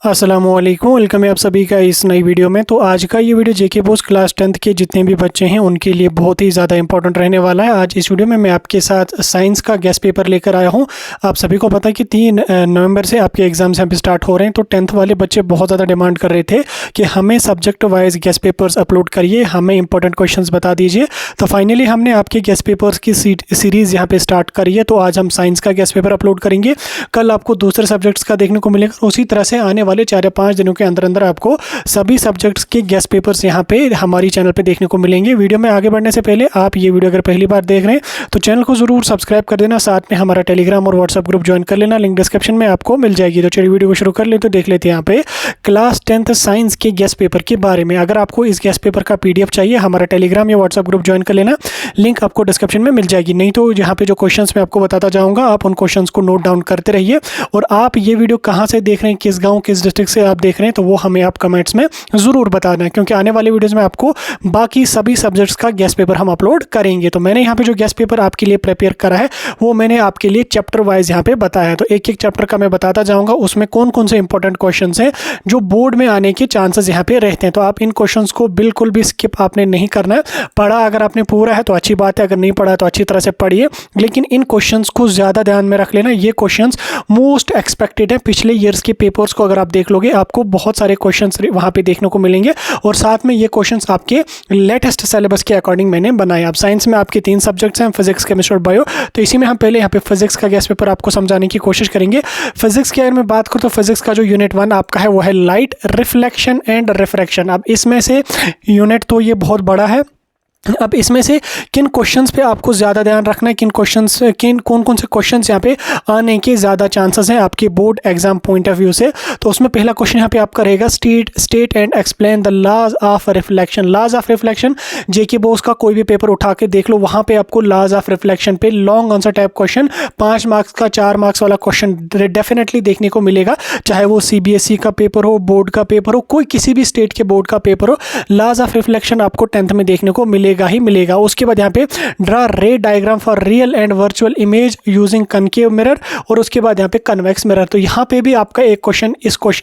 अस्सलामुअलैकुम, वेलकम है आप सभी का इस नई वीडियो में। तो आज का ये वीडियो जेके बोस क्लास 10th के जितने भी बच्चे हैं उनके लिए बहुत ही ज़्यादा इंपॉर्टेंट रहने वाला है। आज इस वीडियो में मैं आपके साथ साइंस का गेस्ट पेपर लेकर आया हूं। आप सभी को पता है कि 3 नवंबर से आपके एग्जाम्स यहाँ पे स्टार्ट हो रहे हैं। तो 10th वाले बच्चे बहुत ज़्यादा डिमांड कर रहे थे कि हमें subject wise guest papers upload करिए, हमें इंपॉर्टेंट क्वेश्चन बता दीजिए। तो फाइनली हमने आपके गेस्ट पेपर्स की सीरीज़ यहाँ पे स्टार्ट करी है। तो आज हम साइंस का गेस्ट पेपर अपलोड करेंगे, कल आपको दूसरे सब्जेक्ट्स का देखने को मिलेगा। उसी तरह से आने वाले 4 या 5 दिनों के अंदर अंदर आपको सभी सब्जेक्ट्स के गेस्ट पेपर्स यहाँ पे हमारी चैनल पे देखने को मिलेंगे। वीडियो में आगे बढ़ने से पहले आप ये वीडियो अगर पहली बार देख रहे हैं तो चैनल को जरूर सब्सक्राइब कर देना, साथ में हमारा टेलीग्राम और व्हाट्सएप ग्रुप ज्वाइन कर लेना, लिंक डिस्क्रिप्शन में आपको मिल जाएगी। तो चलिए वीडियो को शुरू कर ले। तो देख लेते हैं यहाँ पे क्लास 10th साइंस के गेस्ट पेपर के बारे में। अगर आपको इस गेस्ट पेपर का PDF चाहिए, हमारा टेलीग्राम या व्हाट्सएप ग्रुप ज्वाइन कर लेना, लिंक आपको डिस्क्रिप्शन में मिल जाएगी। नहीं तो यहाँ पे जो क्वेश्चन मैं आपको बताता जाऊँगा आप उन क्वेश्चन को नोट डाउन करते रहिए। और आप ये वीडियो कहाँ से देख रहे हैं, किस गाँव किस डिस्ट्रिक्ट से आप देख रहे हैं, तो वो हमें आप कमेंट्स में ज़रूर बताना है, क्योंकि आने वाले वीडियोस में आपको बाकी सभी सब्जेक्ट्स का गेस्ट पेपर हम अपलोड करेंगे। तो मैंने यहाँ पे जो गेस्ट पेपर आपके लिए प्रिपेयर करा है वो मैंने आपके लिए चैप्टर वाइज यहाँ पे बताया है। तो एक एक चैप्टर का मैं बताता जाऊँगा, उसमें कौन कौन से इंपॉर्टेंट क्वेश्चन हैं जो बोर्ड में आने के चांसेस यहाँ पे रहते हैं। तो आप इन क्वेश्चन को बिल्कुल भी स्किप आपने नहीं करना है। पढ़ा अगर आपने पूरा है तो अच्छी बात है, अगर नहीं पढ़ा तो अच्छी तरह से पढ़िए, लेकिन इन क्वेश्चन को ज़्यादा ध्यान में रख लेना। ये क्वेश्चन मोस्ट एक्सपेक्टेड है। पिछले ईयर्स के पेपर्स को अगर आप देख लोगे आपको बहुत सारे क्वेश्चन वहाँ पे देखने को मिलेंगे, और साथ में ये क्वेश्चंस आपके लेटेस्ट सिलेबस के अकॉर्डिंग मैंने बनाए। अब साइंस में आपके 3 सब्जेक्ट्स हैं, फिजिक्स, केमिस्ट्री और बायो। तो इसी में हम पहले यहाँ पे फिजिक्स का गेस्ट पेपर आपको समझाने की कोशिश करेंगे। फिजिक्स की अगर मैं बात करूँ तो फिजिक्स का जो यूनिट 1 आपका है वो है लाइट, रिफ्लेक्शन एंड रिफ्रैक्शन। अब इसमें से यूनिट तो ये बहुत बड़ा है। अब इसमें से किन क्वेश्चंस पे आपको ज़्यादा ध्यान रखना है, कौन कौन से क्वेश्चंस यहाँ पे आने के ज़्यादा चांसेस हैं आपके board exam point of view से। तो उसमें पहला क्वेश्चन यहाँ पे आपका रहेगा state and explain the laws of reflection. Laws of reflection J K Bose का कोई भी पेपर उठा के देख लो, वहाँ पे आपको लॉज ऑफ रिफ्लेक्शन पे long answer type question 5 marks का 4 मार्क्स वाला क्वेश्चन डेफिनेटली देखने को मिलेगा। चाहे वो CBSE का पेपर हो, बोर्ड का पेपर हो, कोई किसी भी स्टेट के बोर्ड का पेपर हो, लॉज ऑफ रिफ्लेक्शन आपको 10th में देखने को मिलेगा ही मिलेगा। उसके बाद यहाँ पे ड्रा रे diagram for real and virtual image using concave mirror, और उसके बाद यहाँ पे कन्वेक्स मिरर। तो यहाँ पे भी आपका एक क्वेश्चन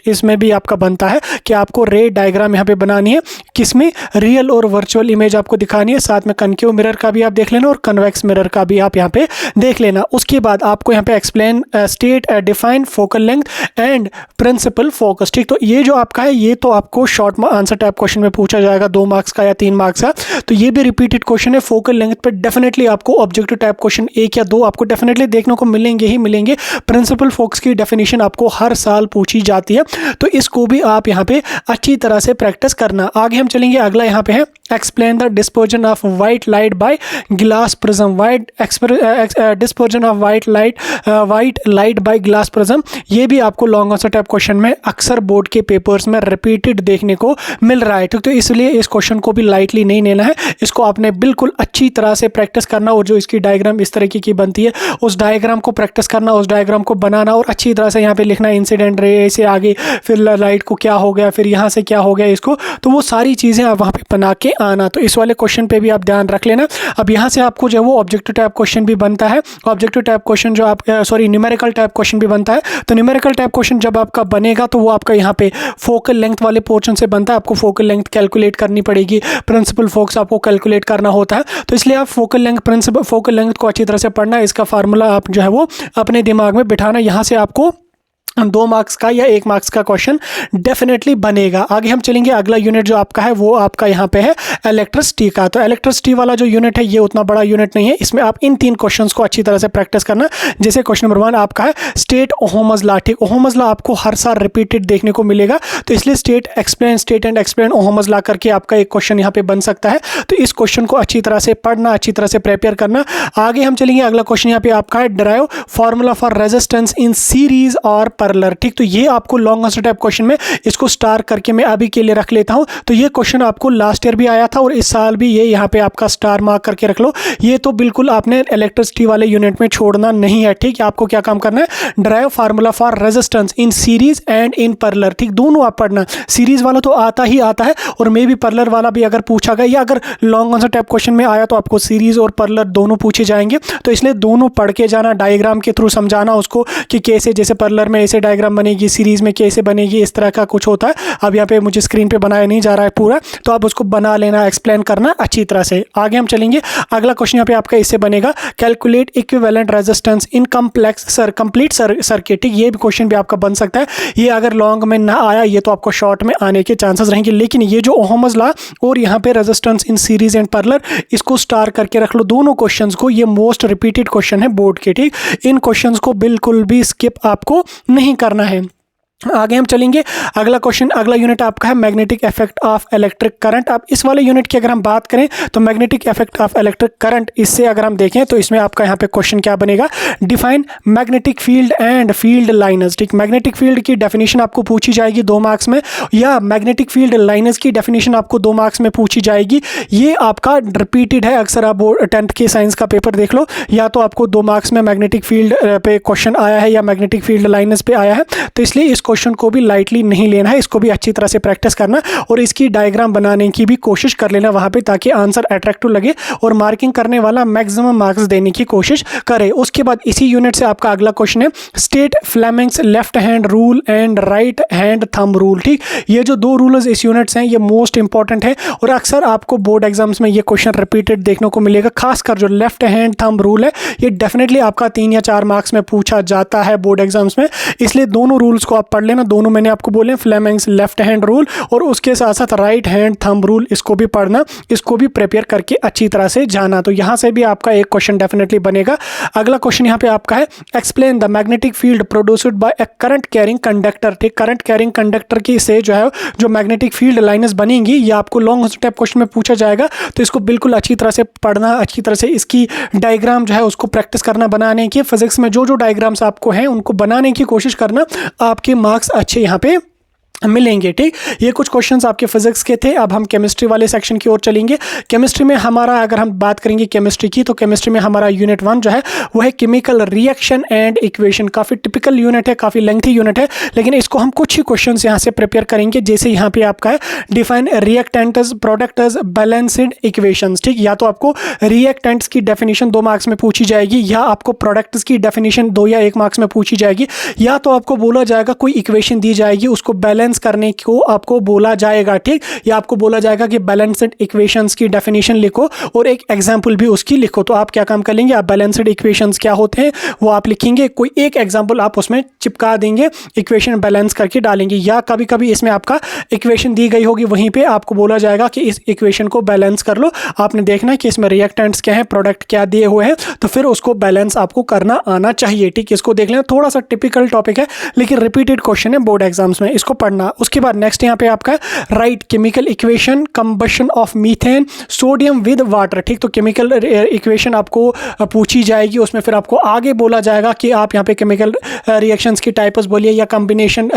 इसमें भी आपका बनता है कि आपको रे डायग्राम यहाँ पे बनानी है, किसमें, रियल और वर्चुअल इमेज आपको दिखानी है। साथ में कनकेव मिरर का भी आप देख लेना और कन्वेक्स मिरर का भी आप यहाँ पे देख लेना। उसके बाद आपको यहाँ पे explain state define focal length and principal focus. ठीक, तो ये जो आपका है ये तो आपको शॉर्ट आंसर टाइप क्वेश्चन में पूछा जाएगा, 2 मार्क्स का या 3 मार्क्स का। तो ये भी रिपीटेड क्वेश्चन है। फोकल लेंथ पे डेफिनेटली आपको ऑब्जेक्टिव टाइप क्वेश्चन 1 या 2 आपको डेफिनेटली देखने को मिलेंगे ही मिलेंगे। प्रिंसिपल फोकस की डेफिनेशन आपको हर साल पूछी जाती है, तो इसको भी आप यहाँ पे अच्छी तरह से प्रैक्टिस करना। आगे हम चलेंगे, अगला यहाँ पे है explain the dispersion of white light by glass prism. Dispersion of white light by glass prism, ये भी आपको लॉन्ग आंसर टाइप क्वेश्चन में अक्सर बोर्ड के पेपर्स में रिपीटेड देखने को मिल रहा है। तो इसलिए इस क्वेश्चन को भी लाइटली नहीं लेना है, इसको आपने बिल्कुल अच्छी तरह से प्रैक्टिस करना। और जो इसकी डायग्राम इस तरीके की बनती है उस डायग्राम को प्रैक्टिस करना, उस डायग्राम को बनाना और अच्छी तरह से यहाँ पे लिखना, इंसिडेंट रे से आगे फिर लाइट को क्या हो गया, फिर यहाँ से क्या हो गया इसको, तो वो सारी चीज़ें आप वहाँ पे बना के आना। तो इस वाले क्वेश्चन पे भी आप ध्यान रख लेना। अब यहाँ से आपको जो है वो ऑब्जेक्टिव टाइप क्वेश्चन भी बनता है। ऑब्जेक्टिव टाइप क्वेश्चन जो आप न्यूमेरिकल टाइप क्वेश्चन भी बनता है। तो न्यूमेरिकल टाइप क्वेश्चन जब आपका बनेगा तो वो आपका यहाँ पे फोकल लेंथ वाले पोर्शन से बनता है। आपको फोकल लेंथ कैलकुलेट करनी पड़ेगी, प्रिंसिपल फोकस आपको कैलकुलेट करना होता है। तो इसलिए आप फोकल लेंथ को अच्छी तरह से पढ़ना, इसका फार्मूला आप जो है वो अपने दिमाग में बिठाना। यहाँ से आपको 2 मार्क्स का या 1 मार्क्स का क्वेश्चन डेफिनेटली बनेगा। आगे हम चलेंगे, अगला यूनिट जो आपका है वो आपका यहाँ पे है इलेक्ट्रिसिटी का। तो इलेक्ट्रिसिटी वाला जो यूनिट है ये उतना बड़ा यूनिट नहीं है, इसमें आप इन 3 क्वेश्चंस को अच्छी तरह से प्रैक्टिस करना। जैसे क्वेश्चन नंबर 1 आपका है स्टेट ओहम्स लॉ। ठीक, ओहम्स लॉ आपको हर साल रिपीटेड देखने को मिलेगा, तो इसलिए state and explain Ohm's law करके आपका एक क्वेश्चन यहाँ पे बन सकता है। तो इस क्वेश्चन को अच्छी तरह से पढ़ना, अच्छी तरह से प्रिपेयर करना। आगे हम चलेंगे, अगला क्वेश्चन यहाँ पे आपका है drive formula for resistance in series और पैरेलल। ठीक, तो ये आपको लॉन्ग आंसर टाइप क्वेश्चन में इसको स्टार करके मैं अभी के लिए रख लेता हूं। तो ये क्वेश्चन आपको लास्ट ईयर भी आया था और इस साल भी ये यहाँ पे आपका स्टार मार्क करके रख लो। ये तो बिल्कुल आपने इलेक्ट्रिसिटी वाले यूनिट में छोड़ना नहीं है। ठीक है, आपको क्या काम करना है, drive formula for resistance in series and in parallel. ठीक, दोनों आप पढ़ना। सीरीज वाला तो आता ही आता है और मे भी पैरेलल वाला भी अगर पूछा गया या अगर लॉन्ग आंसर टाइप क्वेश्चन में आया तो आपको सीरीज और पैरेलल दोनों पूछे जाएंगे। तो इसलिए दोनों पढ़ के जाना, डायग्राम के थ्रू समझाना उसको कि कैसे, जैसे पैरेलल में ऐसे कैसे डायग्राम बनेगी, सीरीज में कैसे बनेगी, इस तरह का कुछ होता है। अब यहाँ पे मुझे स्क्रीन पे बनाया नहीं जा रहा है पूरा, तो आप उसको बना लेना, एक्सप्लेन करना अच्छी तरह से। आगे हम चलेंगे, अगला क्वेश्चन यहाँ पे आपका इससे बनेगा, calculate equivalent resistance in complete circuit. ये भी क्वेश्चन भी आपका बन सकता है। ये अगर लॉन्ग में ना आया, ये तो आपको शॉर्ट में आने के चांसेस रहेंगे, लेकिन ये जो ओहम्स लॉ और यहाँ पे resistance in series and parallel, इसको स्टार करके रख लो दोनों क्वेश्चंस को। ये मोस्ट रिपीटेड क्वेश्चन है बोर्ड के, ठीक। इन क्वेश्चंस को बिल्कुल भी स्किप आपको नहीं करना है। आगे हम चलेंगे, अगला क्वेश्चन, अगला यूनिट आपका है magnetic effect of electric current. अब इस वाले यूनिट की अगर हम बात करें तो magnetic effect of electric current, इससे अगर हम देखें तो इसमें आपका यहाँ पे क्वेश्चन क्या बनेगा, define magnetic field and field liners, ठीक। मैग्नेटिक फील्ड की डेफिनेशन आपको पूछी जाएगी 2 मार्क्स में, या मैग्नेटिक फील्ड लाइनर्स की डेफिनेशन आपको 2 मार्क्स में पूछी जाएगी। ये आपका रिपीटेड है, अक्सर आप 10th के साइंस का पेपर देख लो, या तो आपको 2 मार्क्स में मैग्नेटिक फील्ड पे क्वेश्चन आया है या मैग्नेटिक फील्ड लाइनर्स पे आया है। तो इसलिए इस क्वेश्चन को भी लाइटली नहीं लेना है, इसको भी अच्छी तरह से प्रैक्टिस करना और इसकी डायग्राम बनाने की भी कोशिश कर लेना वहां पे, ताकि आंसर अट्रैक्टिव लगे और मार्किंग करने वाला मैक्सिमम मार्क्स देने की कोशिश करे। उसके बाद इसी यूनिट से आपका अगला क्वेश्चन है, state Fleming's left hand rule and right hand thumb rule, ठीक। ये जो 2 रूल्स इस यूनिट से हैं, ये मोस्ट इंपॉर्टेंट है और अक्सर आपको बोर्ड एग्जाम्स में ये क्वेश्चन रिपीटेड देखने को मिलेगा। खासकर जो लेफ्ट हैंड थंब रूल है, ये डेफिनेटली आपका 3 या 4 मार्क्स में पूछा जाता है बोर्ड एग्जाम्स में, इसलिए दोनों रूल्स को आप पढ़ लेना। दोनों मैंने आपको बोले, फ्लेमिंग्स लेफ्ट हैंड रूल और उसके साथ साथ राइट हैंड थंब रूल, इसको भी पढ़ना, इसको भी प्रिपेयर करके अच्छी तरह से जाना। तो यहां से भी आपका एक क्वेश्चन डेफिनेटली बनेगा। अगला क्वेश्चन यहां पे आपका है, explain the magnetic field produced by a current carrying conductor, ठीक। करंट कैरिंग कंडक्टर की से जो है जो मैग्नेटिक फील्ड लाइनर्स बनेंगी, ये आपको लॉन्ग टाइप क्वेश्चन में पूछा जाएगा। तो इसको बिल्कुल अच्छी तरह से पढ़ना, अच्छी तरह से इसकी डायग्राम जो है उसको प्रैक्टिस करना बनाने की। फिजिक्स में जो जो डायग्राम्स आपको हैं उनको बनाने की कोशिश करना, आपके मार्क्स अच्छे यहाँ पे मिलेंगे, ठीक। ये कुछ क्वेश्चंस आपके फिजिक्स के थे। अब हम केमिस्ट्री वाले सेक्शन की ओर चलेंगे। केमिस्ट्री में हमारा, अगर हम बात करेंगे केमिस्ट्री की, तो केमिस्ट्री में हमारा यूनिट 1 जो है वो है केमिकल रिएक्शन एंड इक्वेशन। काफ़ी टिपिकल यूनिट है, काफ़ी लेंथी यूनिट है, लेकिन इसको हम कुछ ही क्वेश्चंस यहाँ से प्रिपेयर करेंगे। जैसे यहाँ पे आपका है, define reactants products balanced equations, ठीक। या तो आपको रिएक्टेंट्स की डेफिनेशन 2 मार्क्स में पूछी जाएगी, या आपको प्रोडक्ट्स की डेफिनेशन 2 या 1 मार्क्स में पूछी जाएगी, या तो आपको बोला जाएगा कोई इक्वेशन दी जाएगी, उसको बैलेंस करने को आपको बोला जाएगा, ठीक। या आपको बोला जाएगा कि बैलेंस्ड इक्वेशंस की डेफिनेशन लिखो और एक एग्जांपल भी उसकी लिखो। तो आप क्या काम कर लेंगे, आप बैलेंस्ड इक्वेशंस क्या होते हैं वो आप लिखेंगे, कोई एक एग्जांपल आप उसमें चिपका देंगे, इक्वेशन बैलेंस करके डालेंगे। या कभी कभी इसमें आपका इक्वेशन दी गई होगी, वहीं पे आपको बोला जाएगा कि इस इक्वेशन को बैलेंस कर लो। आपने देखना है कि इसमें रिएक्टेंट्स क्या है, प्रोडक्ट क्या दिए हुए हैं, तो फिर उसको बैलेंस आपको करना आना चाहिए, ठीक। इसको देख लेना, थोड़ा सा टिपिकल टॉपिक है लेकिन रिपीटेड क्वेश्चन है बोर्ड एग्जाम्स में, इसको पढ़ना। उसके बाद नेक्स्ट यहाँ पे आपका right chemical equation combustion of methane sodium with water, ठीक। तो केमिकल इक्वेशन आपको पूछी जाएगी, उसमें फिर आपको आगे बोला जाएगा कि आप यहाँ पे केमिकल रिएक्शंस की टाइप्स बोलिए या कंबशन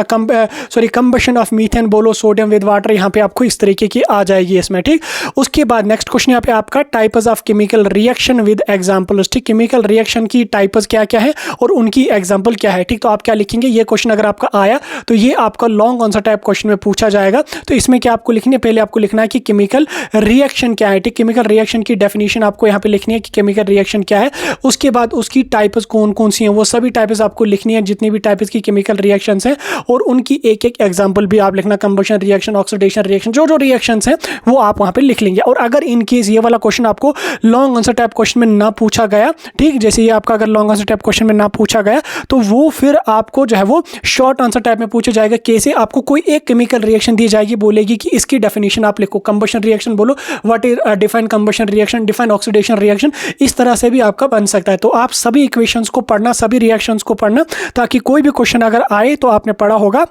ऑफ मीथेन बोलो, सोडियम विद वाटर, यहाँ पे आपको इस तरीके की आ जाएगी इसमें, ठीक। उसके बाद नेक्स्ट क्वेश्चन यहाँ पे आपका types of chemical reaction with examples, ठीक। केमिकल रिएक्शन की टाइप्स क्या क्या है और उनकी एग्जाम्पल क्या है, ठीक। तो आप क्या लिखेंगे, ये क्वेश्चन अगर आपका आया तो ये आपका लॉन्ग आंसर टाइप क्वेश्चन में पूछा जाएगा। तो इसमें क्या आपको लिखनी है, पहले आपको लिखना है कि केमिकल रिएक्शन क्या है, ठीक। केमिकल रिएक्शन की डेफिनेशन आपको यहाँ पे लिखनी है कि केमिकल रिएक्शन क्या है। उसके बाद उसकी टाइप्स कौन कौन सी हैं, वो सभी टाइप्स आपको लिखनी है, जितनी भी टाइप्स की केमिकल रिएक्शंस हैं, और उनकी एक एक एग्जांपल भी आप लिखना, कंबशन रिएक्शन, ऑक्सीडेशन रिएक्शन, जो जो रिएक्शंस हैं वो आप वहाँ पे लिख लेंगे। और अगर इन केस ये वाला क्वेश्चन आपको लॉन्ग आंसर टाइप क्वेश्चन में ना पूछा गया, ठीक, जैसे ये आपका अगर लॉन्ग आंसर टाइप क्वेश्चन में ना पूछा गया, तो वो फिर आपको जो है वो शॉर्ट आंसर टाइप में पूछा जाएगा। कैसे, आपको कोई एक केमिकल रिएक्शन दी जाएगी, बोलेगी कि इसकी डेफिनेशन आप लिखो, कंबशन रिएक्शन बोलो, what is define combustion reaction, define oxidation reaction, इस तरह से भी आपका बन सकता है। तो आप सभी इक्वेशंस को पढ़ना, सभी रिएक्शंस को पढ़ना, ताकि कोई भी क्वेश्चन अगर आए तो आपने पढ़ा होगा,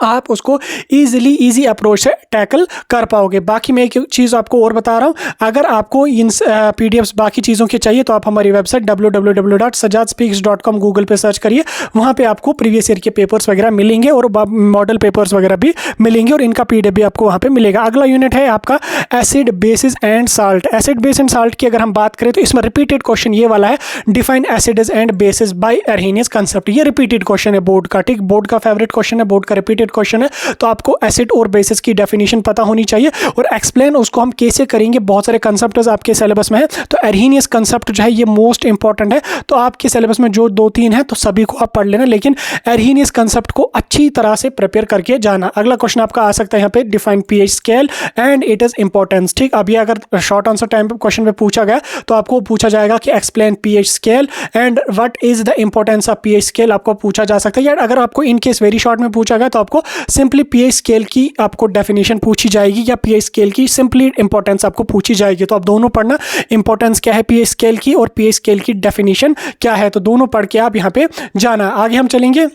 आप उसको इजी अप्रोच से टैकल कर पाओगे। बाकी मैं एक चीज़ आपको और बता रहा हूँ, अगर आपको इन पीडीएफ्स बाकी चीज़ों के चाहिए तो आप हमारी वेबसाइट www.sajadspeaks.com गूगल पे सर्च करिए, वहाँ पे आपको प्रीवियस ईयर के पेपर्स वगैरह मिलेंगे और मॉडल पेपर्स वगैरह भी मिलेंगे और इनका पीडीएफ भी आपको वहाँ पे मिलेगा। अगला यूनिट है आपका acid basis and salt. Acid base and salt की अगर हम बात करें तो इसमें रिपीटेड क्वेश्चन ये वाला है, define acids and bases by Arrhenius concept. ये रिपीटेड क्वेश्चन है बोर्ड का, ठीक, बोर्ड का फेवरेट क्वेश्चन है, बोर्ड का रिपीटेड रिलेटेड क्वेश्चन है तो आपको एसिड और बेसिस की डेफिनेशन पता होनी चाहिए और एक्सप्लेन उसको हम कैसे करेंगे, बहुत सारे कंसेप्ट आपके सिलेबस में है। तो एर्हीनियस कंसेप्ट जो है ये मोस्ट इंपॉर्टेंट है, तो आपके सिलेबस में जो 2-3 है तो सभी को आप पढ़ लेना, लेकिन एर्हीनियस कंसेप्ट को अच्छी तरह से प्रिपेयर करके जाना। अगला क्वेश्चन आपका आ सकता है यहाँ पे, define pH scale and it is importance. ठीक, अब ये अगर शॉर्ट आंसर टाइम क्वेश्चन में पूछा गया तो आपको पूछा जाएगा कि explain pH scale and what is the importance of pH scale, आपको पूछा जा सकता है। या अगर आपको इन केस वेरी शॉर्ट में पूछा गया तो आपको सिंपली पीएच स्केल की आपको डेफिनेशन पूछी जाएगी या पीएच स्केल की सिंपली इंपॉर्टेंस आपको पूछी जाएगी। तो आप दोनों पढ़ना, इंपॉर्टेंस क्या है पीएच स्केल की और पीएच स्केल की डेफिनेशन क्या है, तो दोनों पढ़ के आप यहाँ पे जाना। आगे हम चलेंगे,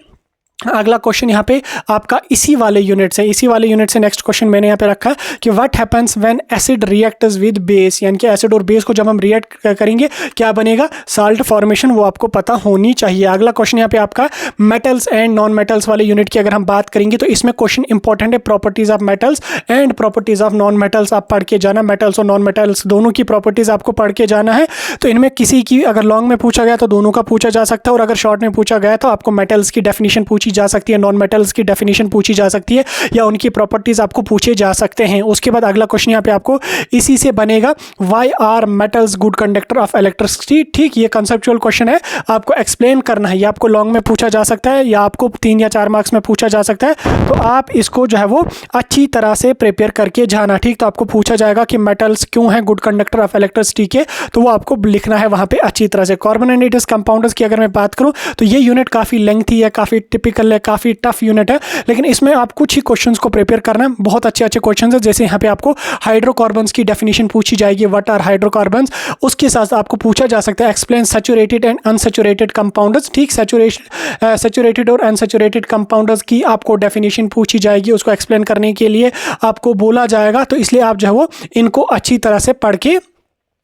अगला क्वेश्चन यहाँ पे आपका इसी वाले यूनिट से नेक्स्ट क्वेश्चन मैंने यहाँ पे रखा है कि what happens when acid reacts with base, यानी कि एसिड और बेस को जब हम रिएक्ट करेंगे क्या बनेगा, साल्ट फॉर्मेशन, वो आपको पता होनी चाहिए। अगला क्वेश्चन यहाँ पे आपका मेटल्स एंड नॉन मेटल्स वाले यूनिट की अगर हम बात करेंगे तो इसमें क्वेश्चन इंपॉर्टेंट है, properties of metals and properties of non metals आप पढ़ के जाना। मेटल्स और नॉन मेटल्स दोनों की प्रॉपर्टीज आपको पढ़ के जाना है। तो इनमें किसी की अगर लॉन्ग में पूछा गया तो दोनों का पूछा जा सकता है, और अगर शॉर्ट में पूछा गया तो आपको मेटल्स की डेफिनेशन पूछी जा सकती है, नॉन मेटल्स की डेफिनेशन पूछी जा सकती है, या उनकी प्रॉपर्टीज आपको पूछे जा सकते हैं। उसके बाद अगला क्वेश्चन यहाँ पे आपको इसी से बनेगा, why are metals good conductor of electricity. ठीक, ये कंसेप्चुअल क्वेश्चन है, आपको एक्सप्लेन करना है। ये आपको लॉन्ग में पूछा जा सकता है या आपको 3 या 4 मार्क्स में पूछा जा सकता है, तो आप इसको जो है वो अच्छी तरह से प्रिपेयर करके जाना। ठीक, तो आपको पूछा जाएगा कि मेटल्स क्यों है गुड कंडक्टर ऑफ इलेक्ट्रिसिटी के, तो वो आपको लिखना है वहां पे अच्छी तरह से। कार्बन एंड इट्स कंपाउंडर्स की अगर मैं बात करूं तो ये यूनिट काफी लेंथी है, काफी टिपिकल है, काफी टफ यूनिट है, लेकिन इसमें आप कुछ ही क्वेश्चंस को प्रिपेयर करना है। बहुत अच्छे क्वेश्चंस है, जैसे यहाँ पे आपको हाइड्रोकार्बन्स की डेफिनेशन पूछी जाएगी, व्हाट आर हाइड्रोकार्बन्स। उसके साथ आपको पूछा जा सकता है explain saturated and unsaturated compounders. ठीक, सैचुरेटेड और अनसैचुरेटेड कंपाउंडर्स की आपको डेफिनेशन पूछी जाएगी, उसको एक्सप्लेन करने के लिए आपको बोला जाएगा, तो इसलिए आप जो है वो इनको अच्छी तरह से पढ़ के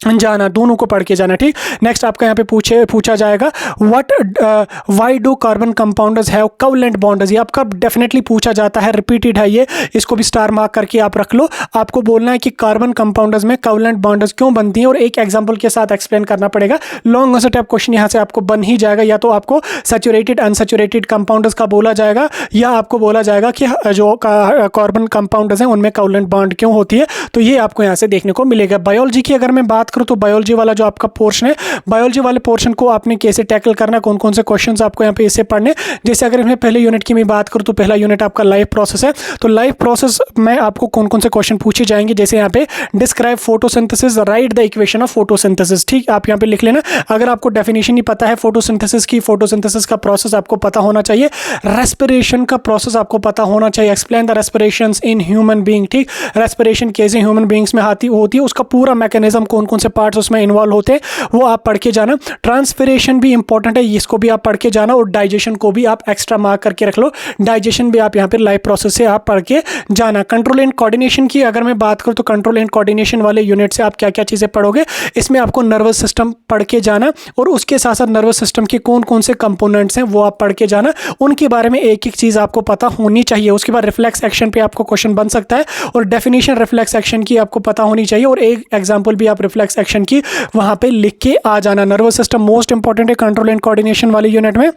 जाना, दोनों को पढ़ के जाना। ठीक, नेक्स्ट आपका यहाँ पे पूछा जाएगा why do carbon compounders have covalent bonds. ये आपका डेफिनेटली पूछा जाता है, रिपीटेड है ये, इसको भी स्टार मार्क करके आप रख लो। आपको बोलना है कि कार्बन कंपाउंडर्स में कोवलेंट बॉन्ड्स क्यों बनती हैं और एक एग्जांपल के साथ एक्सप्लेन करना पड़ेगा। लॉन्ग आंसर टाइप क्वेश्चन यहाँ से आपको बन ही जाएगा, या तो आपको सैचुरेटेड अनसैचुरेटेड कंपाउंडर्स का बोला जाएगा, या आपको बोला जाएगा कि जो कार्बन कंपाउंडर्स हैं उनमें कोवलेंट बॉन्ड क्यों होती है, तो ये आपको यहाँ से देखने को मिलेगा। बायोलॉजी की अगर मैं बात करूं तो बायोलॉजी वाला जो आपका पोर्शन है, बायोलॉजी वाले पोर्शन को आपने कैसे टैकल करना, कौन कौन से क्वेश्चंस आपको यहाँ पे इससे पढ़ने। जैसे अगर मैं पहले यूनिट की मैं बात करूँ तो पहला यूनिट आपका लाइफ प्रोसेस है, तो लाइफ प्रोसेस में आपको कौन कौन से क्वेश्चन पूछे जाएंगे, जैसे यहाँ पे describe photosynthesis, right the equation of photosynthesis. ठीक, आप यहाँ पे लिख लेना। अगर आपको डेफिनेशन नहीं पता है फोटोसिंथेसिस की, फोटोसिंथेसिस का प्रोसेस आपको पता होना चाहिए, रेस्पिरेशन का प्रोसेस आपको पता होना चाहिए, explain the respirations in human being. ठीक, रेस्पिरेशन कैसे ह्यूमन बीइंग्स में होती है, उसका पूरा मैकेनिज्म, कौन कौन से पार्ट्स उसमें इन्वॉल्व होते हैं, वो आप पढ़ के जाना। ट्रांसपिरेशन भी इंपॉर्टेंट है, इसको भी आप पढ़ के जाना, और डाइजेशन को भी आप एक्स्ट्रा मार्क करके रख लो, डाइजेशन भी आप यहाँ पे लाइफ प्रोसेस से आप पढ़ के जाना। कंट्रोल एंड कोऑर्डिनेशन की अगर मैं बात करूँ तो कंट्रोल एंड कोऑर्डिनेशन वाले यूनिट से आप क्या क्या चीजें पढ़ोगे, इसमें आपको नर्वस सिस्टम पढ़ के जाना, और उसके साथ साथ नर्वस सिस्टम के कौन कौन से कंपोनेंट्स हैं वो आप पढ़ के जाना, उनके बारे में एक एक चीज आपको पता होनी चाहिए। उसके बाद रिफ्लेक्स एक्शन पे आपको क्वेश्चन बन सकता है, और डेफिनेशन रिफ्लेक्स एक्शन की आपको पता होनी चाहिए, और एक एग्जांपल भी आप रिफ्लेक्स एक्शन की वहां पे लिख के आ जाना। नर्वस सिस्टम मोस्ट इंपॉर्टेंट है कंट्रोल एंड कोऑर्डिनेशन वाले यूनिट में,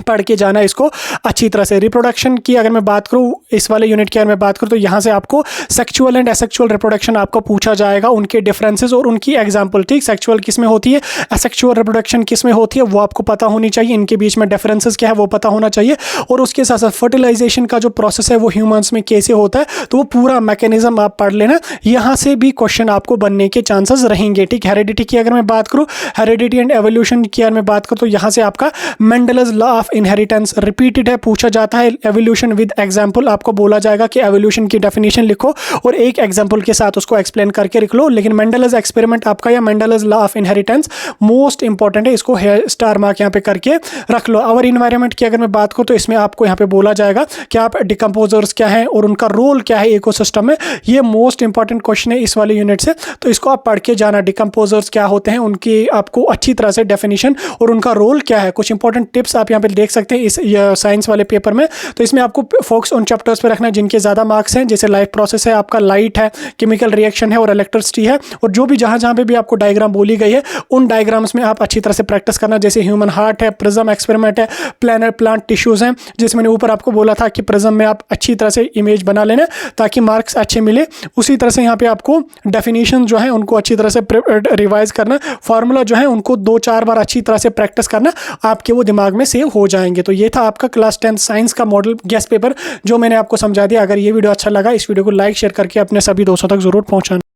पढ़ के जाना इसको अच्छी तरह से। रिप्रोडक्शन की अगर मैं बात करूँ, इस वाले यूनिट की अगर मैं बात करूँ तो यहाँ से आपको सेक्सुअल एंड एसेक्सुअल रिप्रोडक्शन आपको पूछा जाएगा, उनके डिफरेंसेस और उनकी एग्जांपल। ठीक, सेक्सुअल किस में होती है, एसेक्सुअल रिप्रोडक्शन किस में होती है, वो आपको पता होनी चाहिए, इनके बीच में डिफरेंसेस क्या है वो पता होना चाहिए, और उसके साथ साथ फर्टिलाइजेशन का जो प्रोसेस है वो ह्यूमन्स में कैसे होता है, तो वो पूरा मैकेनिज्म आप पढ़ लेना। यहाँ से भी क्वेश्चन आपको बनने के चांसेस रहेंगे। ठीक, हेरिडिटी की अगर मैं बात करूँ, हेरिडिटी एंड एवोल्यूशन की अगर मैं बात करूँ तो यहाँ से आपका मेंडलस लॉ ऑफ इनहेरिटेंस रिपीटेड है, पूछा जाता है। एवोल्यूशन विद एग्जांपल आपको बोला जाएगा कि एवोल्यूशन की डेफिनेशन लिखो और एक एग्जांपल के साथ उसको एक्सप्लेन करके लिख लो। लेकिन मेंडलस एक्सपेरिमेंट आपका या Mendel's law of inheritance most important है, इसको स्टार मार्क यहाँ पे करके रख लो। आवर इन्वायरमेंट की अगर मैं बात करूँ तो इसमें आपको यहाँ पे बोला जाएगा कि आप डिकम्पोजर्स क्या है और उनका रोल क्या है इकोसिस्टम में। ये मोस्ट इंपॉर्टेंट क्वेश्चन है इस वाले यूनिट से, तो इसको आप पढ़ के जाना। डिकम्पोजर्स क्या होते हैं, उनकी आपको अच्छी तरह से डेफिनेशन और उनका रोल क्या है। कुछ इंपॉर्टेंट टिप्स आप यहाँ पे देख सकते हैं इस साइंस वाले पेपर में। तो इसमें आपको फोकस उन चैप्टर्स पे रखना है जिनके ज़्यादा मार्क्स हैं, जैसे लाइफ प्रोसेस है, आपका लाइट है, केमिकल रिएक्शन है और इलेक्ट्रिसिटी है। और जो भी जहाँ पे भी आपको डायग्राम बोली गई है उन डायग्राम्स में आप अच्छी तरह से प्रैक्टिस करना, जैसे ह्यूमन हार्ट है, प्रिज्म एक्सपेरिमेंट है, प्लांट टिश्यूज़ हैं, जिसमें मैंने ऊपर आपको बोला था कि प्रिज्म में आप अच्छी तरह से इमेज बना लेना ताकि मार्क्स अच्छे मिले। उसी तरह से यहाँ पे आपको डेफिनेशन जो है उनको अच्छी तरह से रिवाइज करना, फार्मूला जो है उनको 2-4 बार अच्छी तरह से प्रैक्टिस करना, आपके वो दिमाग में सेव हो जाएंगे। तो ये था आपका क्लास 10 साइंस का मॉडल गेस्ट पेपर जो मैंने आपको समझा दिया। अगर ये वीडियो अच्छा लगा, इस वीडियो को लाइक शेयर करके अपने सभी दोस्तों तक जरूर पहुंचाना।